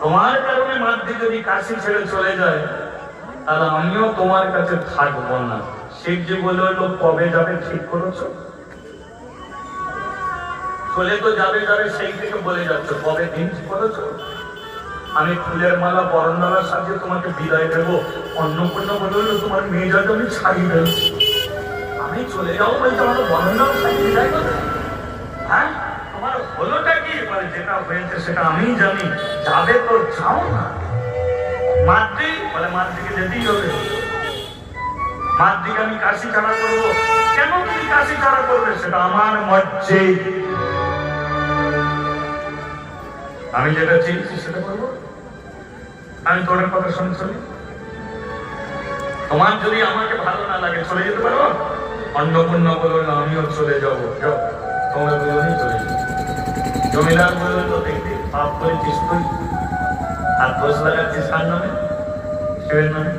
তোমার কারণে মাদ্রি যদি কাশি ছেড়ে চলে যায়, তাহলে আমিও তোমার কাছে থাকবো না। শিব যে বলে লোক কবে যাবে ঠিক করেছো? চলে তো যাবে যাবে সেই থেকে বলে যাচ্ছ, কবে দিন ঠিক করেছো? আমি ফুলের মালা বরণমালার সাথে তোমাকে বিদায় দেবো, অন্নপূর্ণা বলে তোমার মেয়ে যাতে আমি ছাড়িয়ে দেবো। আমি চলে যাবো বলতে আমাকে বরণমালার সাথে বিদায় করবে? হ্যাঁ, তোমার হলোটা কি? মানে যেটা হয়েছে সেটা আমি জানি। যাবে তো যাও না। মাদ্রি বলে মাদ্রিকে যেতেই হবে। মাদ্রিকে আমি কাশি ছাড়া করবো। কেন তুমি কাশি ছাড়া করবে? সেটা আমার মর্জি। আমি যেটা চেয়েছি সেটা করবো। আমি তোর কথা শুনে চলি। তোমার যদি আমাকে ভালো না লাগে চলে যেতে পারো। অন্নপূর্ণা বলো না আমিও চলে যাবো। যাও, তোমরা দুজনেই চলে যাবো। জমিদার বললো তো দেখবি পাপ করেছিস তুই, আর দোষ লাগাচ্ছিস কার নামে? শিবের নামে।